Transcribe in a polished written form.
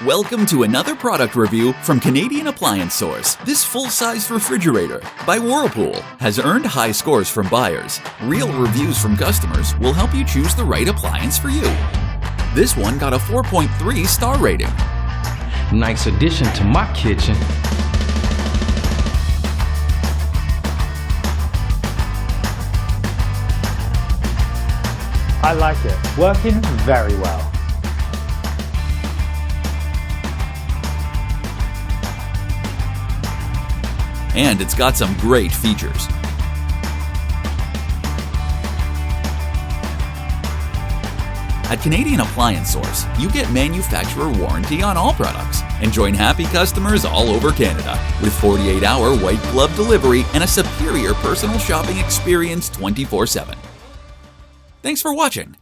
Welcome to another product review from Canadian Appliance Source. This full-size refrigerator by Whirlpool has earned high scores from buyers. Real reviews from customers will help you choose the right appliance for you. This one got a 4.3 star rating. Nice addition to my kitchen. I like it. Working very well. And it's got some great features. At Canadian Appliance Source, you get manufacturer warranty on all products and join happy customers all over Canada with 48-hour white glove delivery and a superior personal shopping experience 24/7. Thanks for watching.